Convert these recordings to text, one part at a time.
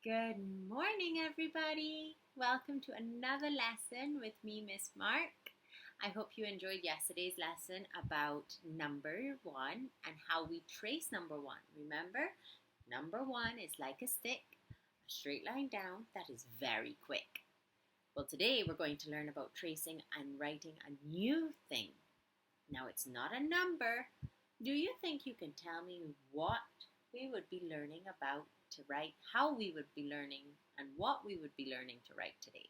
Good morning, everybody. Welcome to another lesson with me, Miss Mark. I hope you enjoyed yesterday's lesson about number one and how we trace number one. Remember, number one is like a stick, a straight line down that is very quick. Well, today we're going to learn about tracing and writing a new thing. Now, it's not a number. Do you think you can tell me what we would be learning about to write, how we would be learning, and what we would be learning to write today?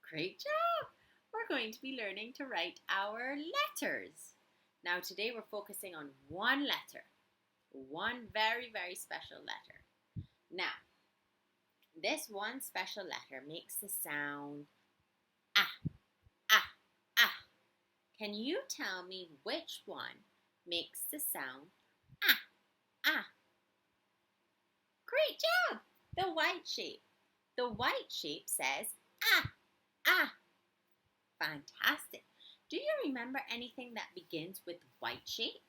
Great job! We're going to be learning to write our letters. Now today we're focusing on one letter, one very, very special letter. Now, this one special letter makes the sound ah, ah, ah. Can you tell me which one makes the sound ah, ah? Great job! The white shape. The white shape says ah, ah. Fantastic. Do you remember anything that begins with white shape?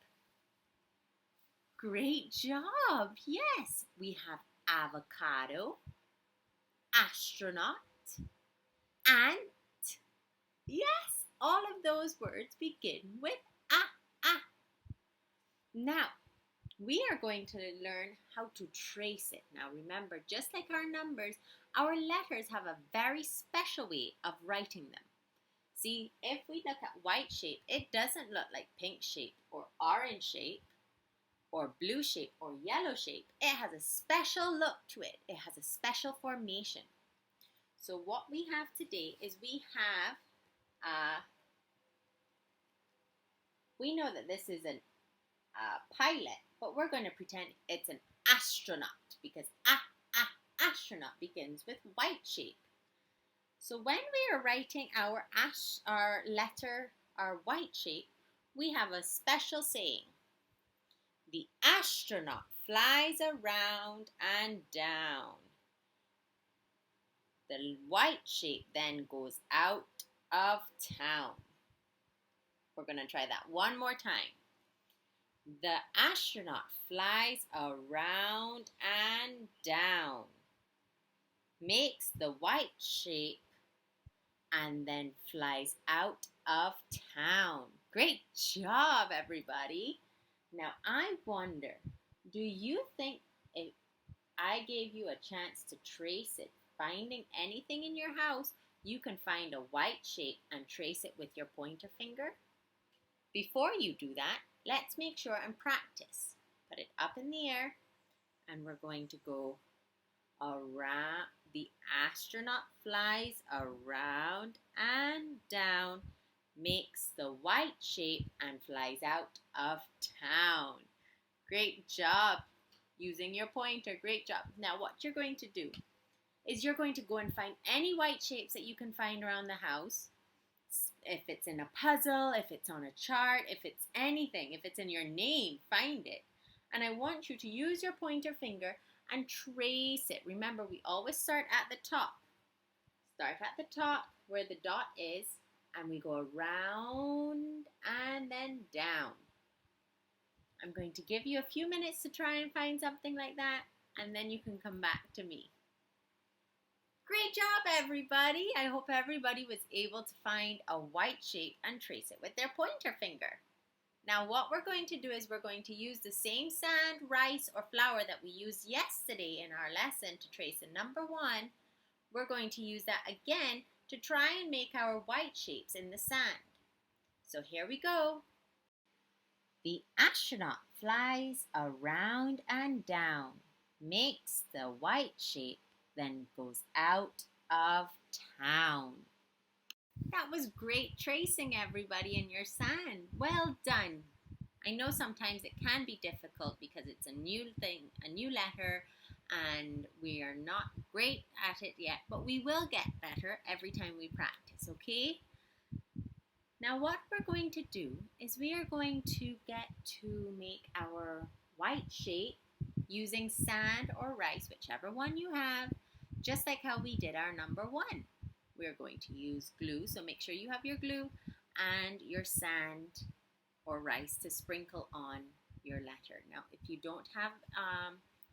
Great job. Yes, we have avocado, astronaut, ant. Yes, all of those words begin with ah, ah. Now, we are going to learn how to trace it. Now remember, just like our numbers, our letters have a very special way of writing them. See, if we look at white shape, it doesn't look like pink shape or orange shape or blue shape or yellow shape. It has a special look to it. It has a special formation. So what we have today is we know that this is a pilot, but we're going to pretend it's an astronaut because astronaut begins with white shape. So when we are writing our letter, our white shape, we have a special saying. The astronaut flies around and down. The white shape then goes out of town. We're going to try that one more time. The astronaut flies around and down, makes the white shape, and then flies out of town. Great job, everybody. Now, I wonder, do you think if I gave you a chance to trace it, finding anything in your house, you can find a white shape and trace it with your pointer finger? Before you do that, let's make sure and practice. Put it up in the air, and we're going to go around. The astronaut flies around and down, makes the white shape, and flies out of town. Great job using your pointer. Great job. Now what you're going to do is you're going to go and find any white shapes that you can find around the house. If it's in a puzzle, if it's on a chart, if it's anything, if it's in your name, find it. And I want you to use your pointer finger and trace it. Remember, we always start at the top. Start at the top where the dot is, and we go around and then down. I'm going to give you a few minutes to try and find something like that, and then you can come back to me. Great job, everybody. I hope everybody was able to find a white shape and trace it with their pointer finger. Now what we're going to do is we're going to use the same sand, rice, or flour that we used yesterday in our lesson to trace a number one. We're going to use that again to try and make our white shapes in the sand. So here we go. The astronaut flies around and down, makes the white shape, then goes out of town. That was great tracing, everybody, in your sand. Well done. I know sometimes it can be difficult because it's a new thing, a new letter, and we are not great at it yet, but we will get better every time we practice, okay? Now what we're going to do is we are going to get to make our white shape using sand or rice, whichever one you have, just like how we did our number one. We're going to use glue, so make sure you have your glue and your sand or rice to sprinkle on your letter. Now, if you don't have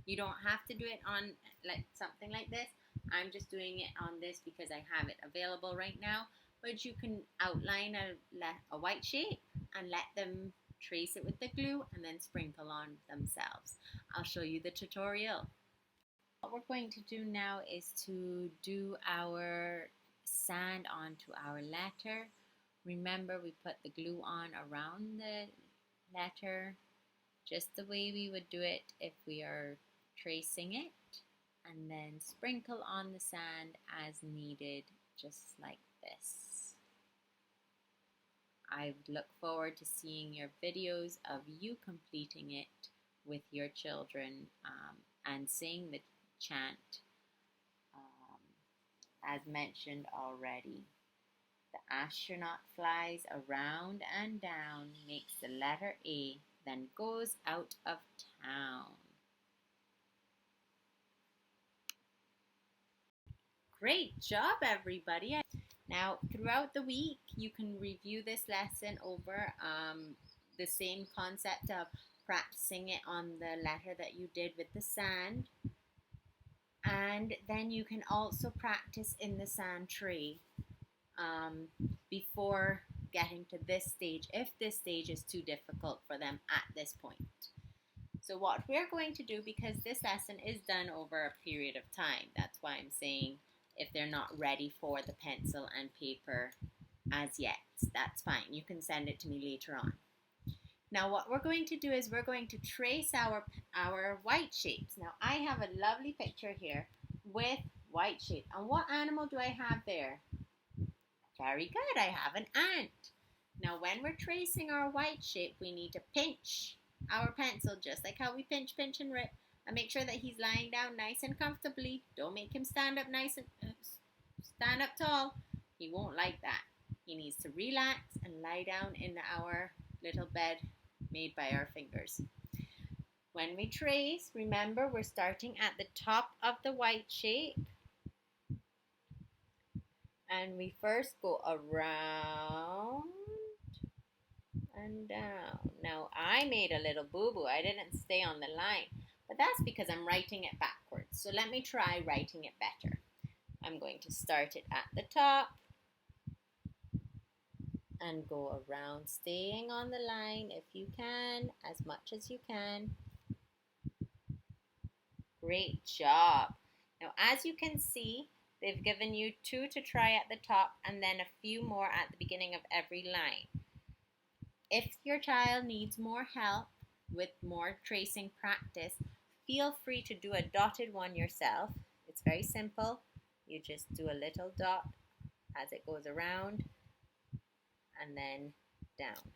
You don't have to do it on like something like this. I'm just doing it on this because I have it available right now. But you can outline a white shape and let them trace it with the glue and then sprinkle on themselves. I'll show you the tutorial. What we're going to do now is to do our sand onto our letter. Remember, we put the glue on around the letter just the way we would do it if we are tracing it, and then sprinkle on the sand as needed, just like this. I look forward to seeing your videos of you completing it with your children and saying the chant as mentioned already. The astronaut flies around and down, makes the letter A, then goes out of town. Great job, everybody. Now, throughout the week, you can review this lesson over the same concept of practicing it on the letter that you did with the sand. And then you can also practice in the sand tray before getting to this stage, if this stage is too difficult for them at this point. So what we're going to do, because this lesson is done over a period of time, that's why I'm saying if they're not ready for the pencil and paper as yet, that's fine. You can send it to me later on. Now what we're going to do is we're going to trace our white shapes. Now I have a lovely picture here with white shape. And what animal do I have there? Very good, I have an ant. Now when we're tracing our white shape, we need to pinch our pencil just like how we pinch, and rip, and make sure that he's lying down nice and comfortably. Don't make him stand up nice and stand up tall. He won't like that. He needs to relax and lie down in our little bed made by our fingers. When we trace, remember we're starting at the top of the white shape. And we first go around and down. Now, I made a little boo-boo. I didn't stay on the line, but that's because I'm writing it backwards. So let me try writing it better. I'm going to start it at the top and go around, staying on the line if you can, as much as you can. Great job. Now, as you can see, they've given you 2 to try at the top and then a few more at the beginning of every line. If your child needs more help with more tracing practice, feel free to do a dotted one yourself. It's very simple. You just do a little dot as it goes around and then down.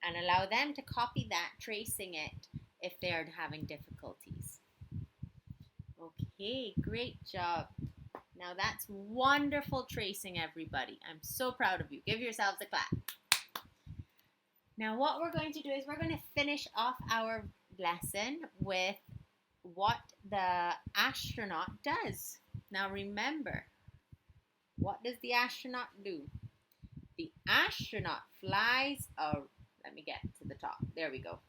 And allow them to copy that, tracing it, if they're having difficulties. Okay, great job. Now that's wonderful tracing, everybody. I'm so proud of you. Give yourselves a clap. Now what we're going to do is we're going to finish off our lesson with what the astronaut does. Now remember, what does the astronaut do? The astronaut flies let me get to the top. There we go.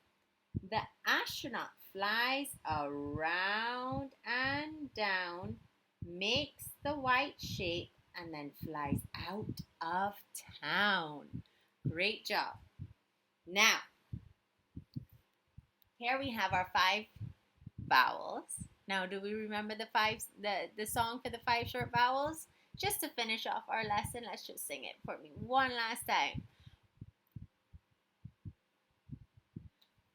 The astronaut flies around and down, makes the white shape, and then flies out of town. Great job. Now, here we have our 5 vowels. Now, do we remember the song for the 5 short vowels? Just to finish off our lesson, let's just sing it for me one last time.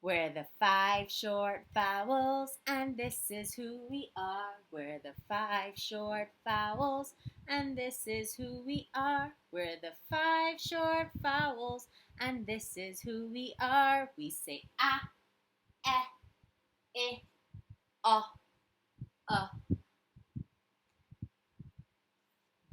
We're the 5 short vowels, and this is who we are. We're the 5 short vowels, and this is who we are. We're the 5 short vowels, and this is who we are. We say ah, eh, oh,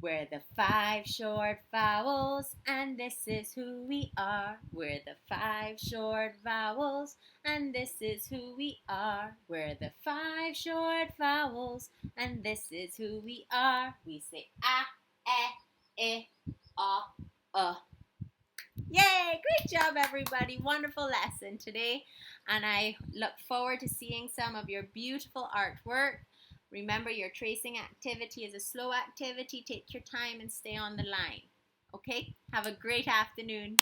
We're the 5 short vowels, and this is who we are. We're the 5 short vowels, and this is who we are. We're the 5 short vowels, and this is who we are. We say ah, eh, oh, Yay! Great job, everybody. Wonderful lesson today. And I look forward to seeing some of your beautiful artwork. Remember, your tracing activity is a slow activity. Take your time and stay on the line. Okay? Have a great afternoon.